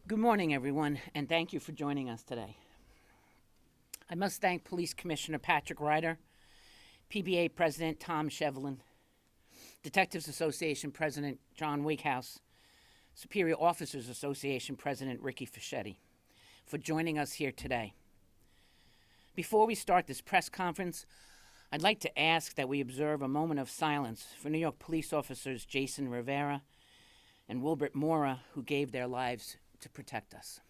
Good morning, everyone, and thank you for joining us today. I must thank Police Commissioner Patrick Ryder, PBA President Tom Shevlin, Detectives Association President John Wighouse, Superior Officers Association President Ricky Fischetti, for joining us here today. Before we start this press conference, I'd like to ask that we observe a moment of silence for New York police officers Jason Rivera and Wilbert Mora, who gave their lives to protect us.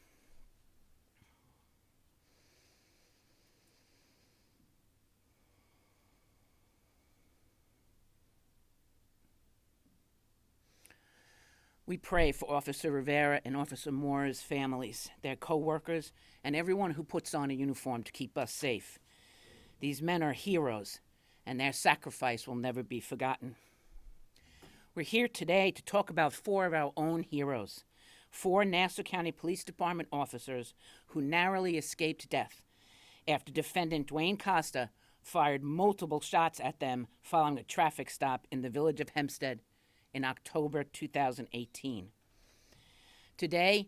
We pray for Officer Rivera and Officer Mora's families, their co-workers, and everyone who puts on a uniform to keep us safe. These men are heroes, and their sacrifice will never be forgotten. We're here today to talk about four of our own heroes, four Nassau County Police Department officers who narrowly escaped death after defendant Dwayne Costa fired multiple shots at them following a traffic stop in the village of Hempstead in October 2018. Today,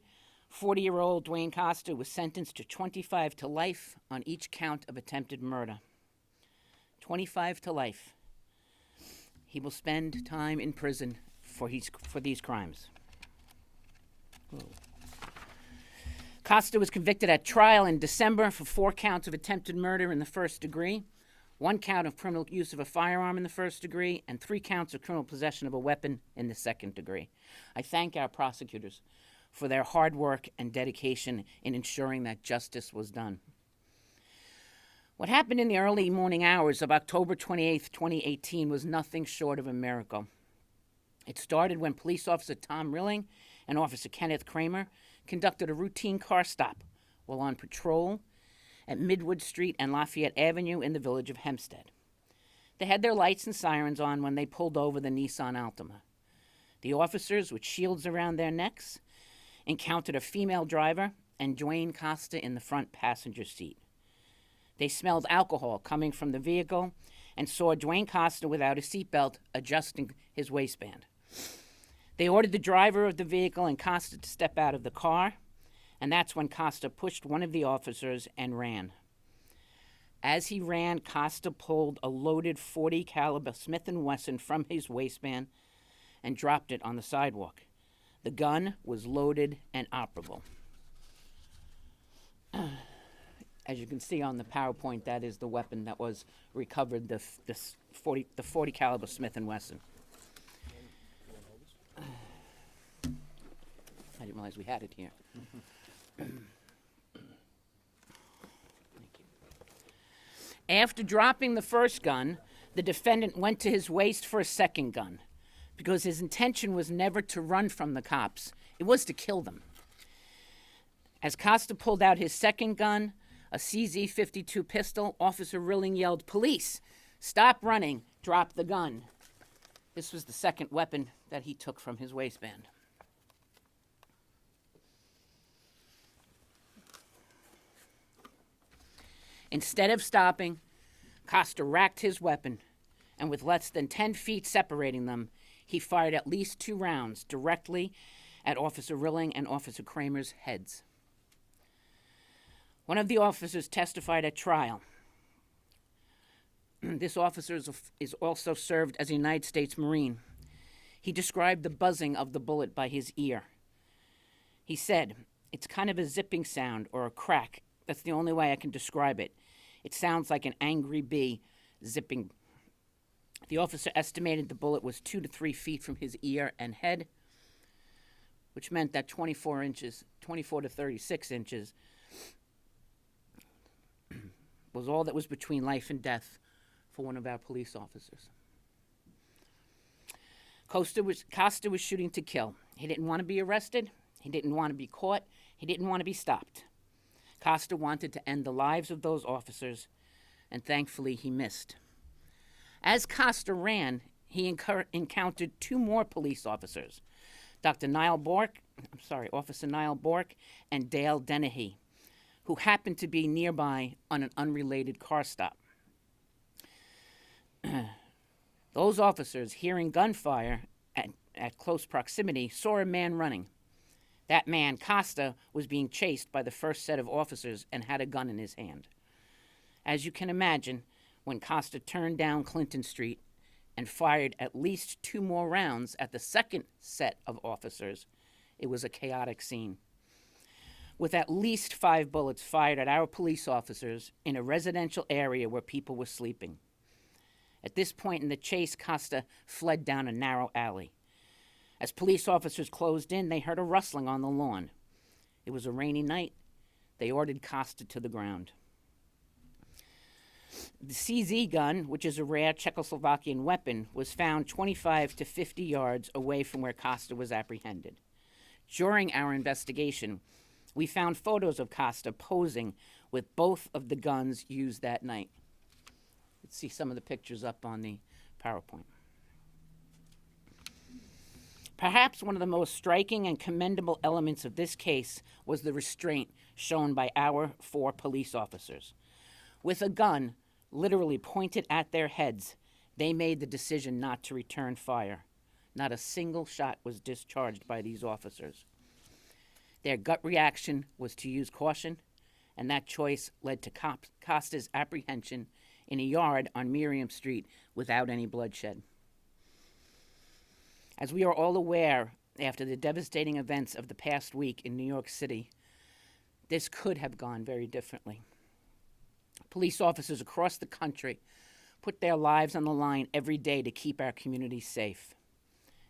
40-year-old Dwayne Costa was sentenced to 25 to life on each count of attempted murder. 25 to life. He will spend time in prison for these crimes. Costa was convicted at trial in December for 4 counts of attempted murder in the first degree, 1 count of criminal use of a firearm in the first degree, and 3 counts of criminal possession of a weapon in the second degree. I thank our prosecutors for their hard work and dedication in ensuring that justice was done. What happened in the early morning hours of October 28, 2018 was nothing short of a miracle. It started when police officer Tom Rilling and Officer Kenneth Kramer conducted a routine car stop while on patrol at Midwood Street and Lafayette Avenue in the village of Hempstead. They had their lights and sirens on when they pulled over the Nissan Altima. The officers, with shields around their necks, encountered a female driver and Dwayne Costa in the front passenger seat. They smelled alcohol coming from the vehicle and saw Dwayne Costa without a seatbelt adjusting his waistband. They ordered the driver of the vehicle and Costa to step out of the car, and that's when Costa pushed one of the officers and ran. As he ran, Costa pulled a loaded .40 caliber Smith & Wesson from his waistband and dropped it on the sidewalk. The gun was loaded and operable. As you can see on the PowerPoint, that is the weapon that was recovered, the 40 caliber Smith & Wesson. I didn't realize we had it here. Thank you. After dropping the first gun, the defendant went to his waist for a second gun because his intention was never to run from the cops. It was to kill them. As Costa pulled out his second gun, a CZ-52 pistol, Officer Rilling yelled, "Police, stop running, drop the gun." This was the second weapon that he took from his waistband. Instead of stopping, Costa racked his weapon, and with less than 10 feet separating them, he fired at least 2 rounds directly at Officer Rilling and Officer Kramer's heads. One of the officers testified at trial. This officer is also served as a United States Marine. He described the buzzing of the bullet by his ear. He said, "It's kind of a zipping sound or a crack. That's the only way I can describe it. It sounds like an angry bee zipping." The officer estimated the bullet was 2 to 3 feet from his ear and head, which meant that 24 to 36 inches, was all that was between life and death for one of our police officers. Costa was shooting to kill. He didn't want to be arrested. He didn't want to be caught. He didn't want to be stopped. Costa wanted to end the lives of those officers, and thankfully he missed. As Costa ran, he encountered 2 more police officers, Officer Niall Bork and Dale Donnelly, who happened to be nearby on an unrelated car stop. Those officers, hearing gunfire at close proximity, saw a man running. That man, Costa, was being chased by the first set of officers and had a gun in his hand. As you can imagine, when Costa turned down Clinton Street and fired at least 2 more rounds at the second set of officers, it was a chaotic scene. With at least 5 bullets fired at our police officers in a residential area where people were sleeping. At this point in the chase, Costa fled down a narrow alley. As police officers closed in, they heard a rustling on the lawn. It was a rainy night. They ordered Costa to the ground. The CZ gun, which is a rare Czechoslovakian weapon, was found 25 to 50 yards away from where Costa was apprehended. During our investigation, we found photos of Costa posing with both of the guns used that night. Let's see some of the pictures up on the PowerPoint. Perhaps one of the most striking and commendable elements of this case was the restraint shown by our 4 police officers. With a gun literally pointed at their heads, they made the decision not to return fire. Not a single shot was discharged by these officers. Their gut reaction was to use caution, and that choice led to Costa's apprehension in a yard on Miriam Street without any bloodshed. As we are all aware, after the devastating events of the past week in New York City, this could have gone very differently. Police officers across the country put their lives on the line every day to keep our community safe,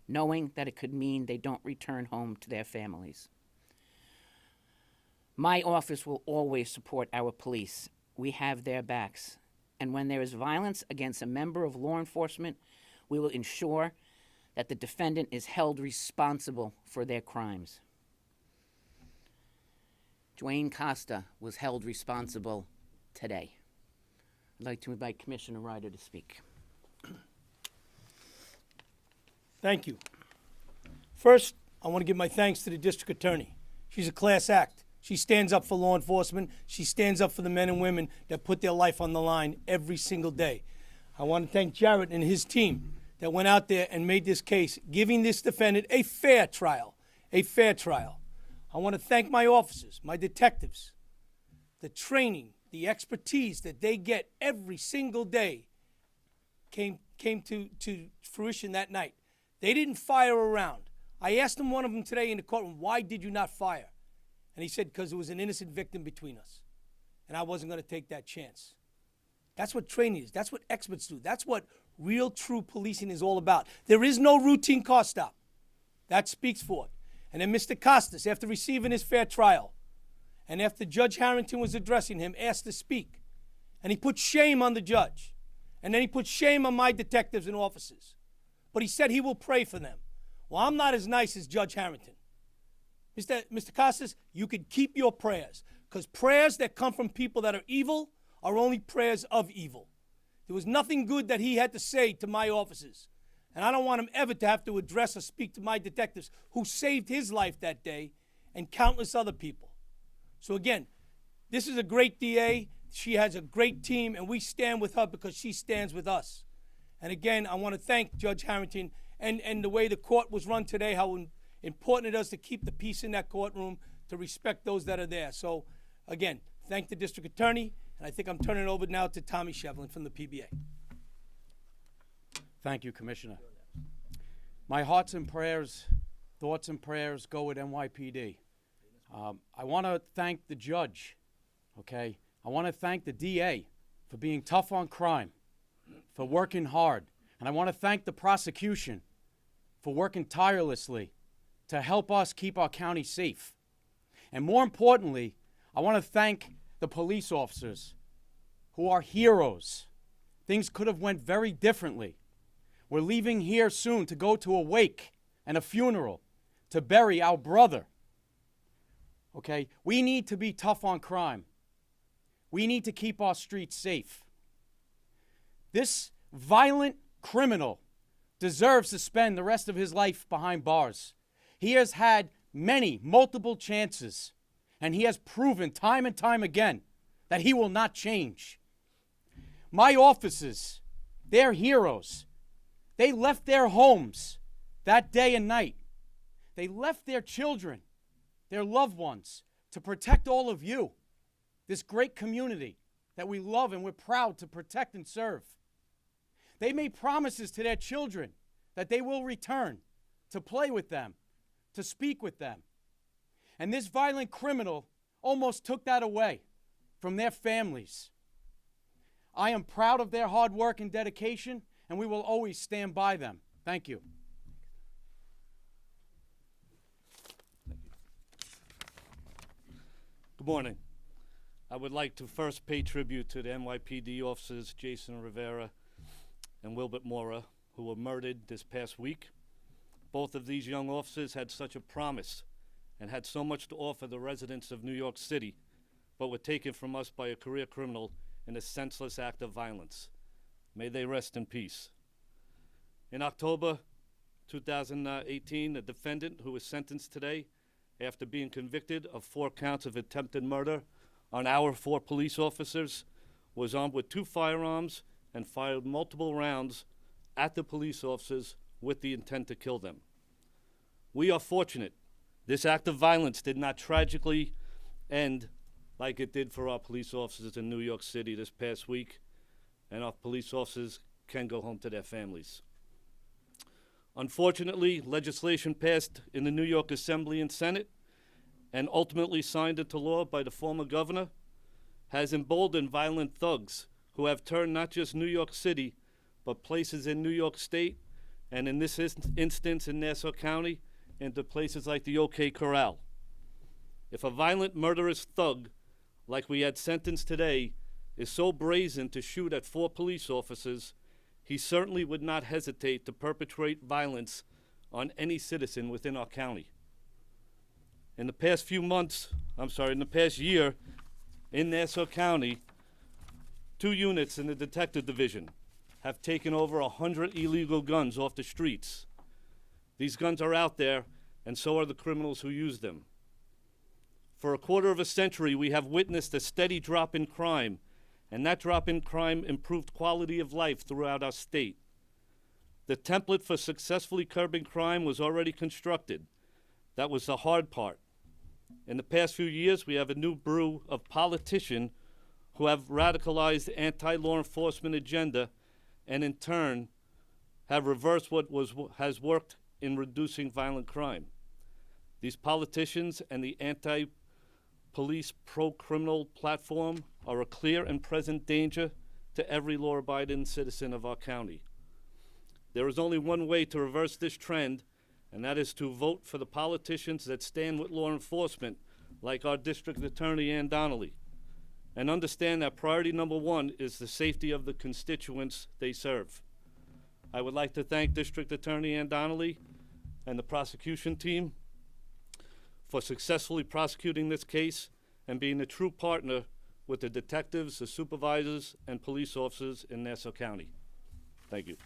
knowing that it could mean they don't return home to their families. My office will always support our police. We have their backs. And when there is violence against a member of law enforcement, we will ensure that the defendant is held responsible for their crimes. Dwayne Costa was held responsible today. I'd like to invite Commissioner Ryder to speak. Thank you. First, I want to give my thanks to the district attorney. She's a class act. She stands up for law enforcement. She stands up for the men and women that put their life on the line every single day. I want to thank Jarrett and his team that went out there and made this case, giving this defendant a fair trial, a fair trial. I want to thank my officers, my detectives, the training, the expertise that they get every single day came to fruition that night. They didn't fire around. I asked one of them today in the courtroom, why did you not fire? And he said, because there was an innocent victim between us. And I wasn't going to take that chance. That's what training is. That's what experts do. That's what real, true policing is all about. There is no routine car stop. That speaks for it. And then Mr. Costas, after receiving his fair trial, and after Judge Harrington was addressing him, asked to speak. And he put shame on the judge. And then he put shame on my detectives and officers. But he said he will pray for them. Well, I'm not as nice as Judge Harrington. Mr. Costas, you can keep your prayers, because prayers that come from people that are evil are only prayers of evil. There was nothing good that he had to say to my officers, and I don't want him ever to have to address or speak to my detectives who saved his life that day and countless other people. So again, this is a great DA. She has a great team, and we stand with her because she stands with us. And again, I want to thank Judge Harrington and the way the court was run today, how important it is to keep the peace in that courtroom, to respect those that are there. So, again, thank the district attorney, and I think I'm turning it over now to Tommy Shevlin from the PBA. Thank you, Commissioner. My hearts and prayers, thoughts and prayers go with NYPD. I want to thank the judge, okay? I want to thank the DA for being tough on crime, for working hard. And I want to thank the prosecution for working tirelessly to help us keep our county safe. And more importantly, I want to thank the police officers who are heroes. Things could have went very differently. We're leaving here soon to go to a wake and a funeral to bury our brother. Okay? We need to be tough on crime. We need to keep our streets safe. This violent criminal deserves to spend the rest of his life behind bars. He has had multiple chances, and he has proven time and time again that he will not change. My officers, they're heroes. They left their homes that day and night. They left their children their loved ones, to protect all of you, this great community that we love and we're proud to protect and serve. They made promises to their children that they will return to play with them, to speak with them. And this violent criminal almost took that away from their families. I am proud of their hard work and dedication, and we will always stand by them. Thank you. Good morning. I would like to first pay tribute to the NYPD officers Jason Rivera and Wilbert Mora, who were murdered this past week. Both of these young officers had such a promise and had so much to offer the residents of New York City, but were taken from us by a career criminal in a senseless act of violence. May they rest in peace. In October 2018, the defendant, who was sentenced today after being convicted of 4 counts of attempted murder on our 4 police officers, was armed with 2 firearms and fired multiple rounds at the police officers with the intent to kill them. We are fortunate this act of violence did not tragically end like it did for our police officers in New York City this past week, and our police officers can go home to their families. Unfortunately, legislation passed in the New York Assembly and Senate and ultimately signed into law by the former governor has emboldened violent thugs who have turned not just New York City, but places in New York State, and in this instance in Nassau County, into places like the OK Corral. If a violent, murderous thug, like we had sentenced today, is so brazen to shoot at 4 police officers, he certainly would not hesitate to perpetrate violence on any citizen within our county. In the past year, in Nassau County, 2 units in the detective division have taken over 100 illegal guns off the streets. These guns are out there, and so are the criminals who use them. For a quarter of a century, we have witnessed a steady drop in crime, and that drop in crime improved quality of life throughout our state. The template for successfully curbing crime was already constructed. That was the hard part. In the past few years, we have a new brew of politicians who have radicalized the anti-law enforcement agenda and in turn have reversed what has worked in reducing violent crime. These politicians and the anti-police pro-criminal platform are a clear and present danger to every law-abiding citizen of our county. There is only one way to reverse this trend, and that is to vote for the politicians that stand with law enforcement, like our District Attorney, Ann Donnelly, and understand that priority number 1 is the safety of the constituents they serve. I would like to thank District Attorney Ann Donnelly and the prosecution team for successfully prosecuting this case and being a true partner with the detectives, the supervisors, and police officers in Nassau County. Thank you.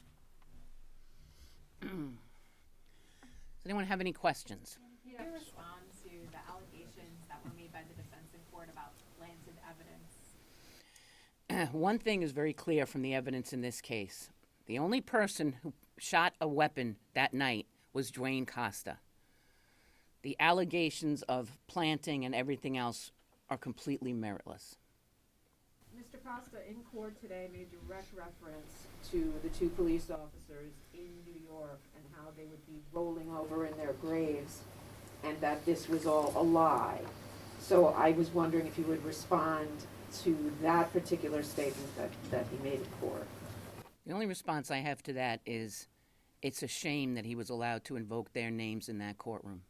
Does anyone have any questions? Can you respond to the allegations that were made by the defense in court about planted evidence? One thing is very clear from the evidence in this case. The only person who shot a weapon that night was Dwayne Costa. The allegations of planting and everything else are completely meritless. Mr. Costa, in court today, made direct reference to the 2 police officers in New York and how they would be rolling over in their graves and that this was all a lie. So I was wondering if you would respond to that particular statement that he made in court. The only response I have to that is it's a shame that he was allowed to invoke their names in that courtroom.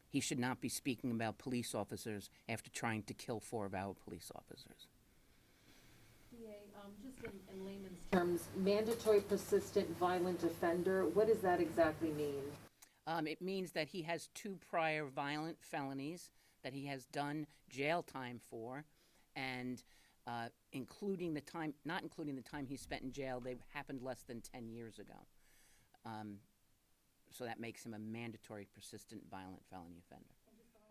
He should not be speaking about police officers after trying to kill 4 of our police officers. Just in layman's terms, mandatory persistent violent offender, what does that exactly mean? It means that he has 2 prior violent felonies that he has done jail time for, and not including the time he spent in jail, they happened less than 10 years ago. So that makes him a mandatory persistent violent felony offender.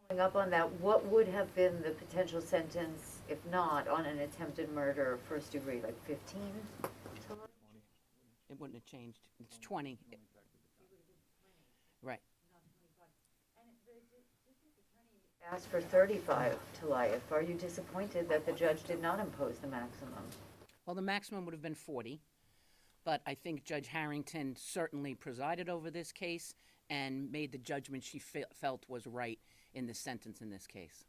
Following up on that, what would have been the potential sentence, if not on an attempted murder, 1st degree, like 15 to life? It wouldn't have changed. It's 20. Right. asked for 35 to life. Are you disappointed that the judge did not impose the maximum? Well, the maximum would have been 40, but I think Judge Harrington certainly presided over this case and made the judgment she felt was right in the sentence in this case.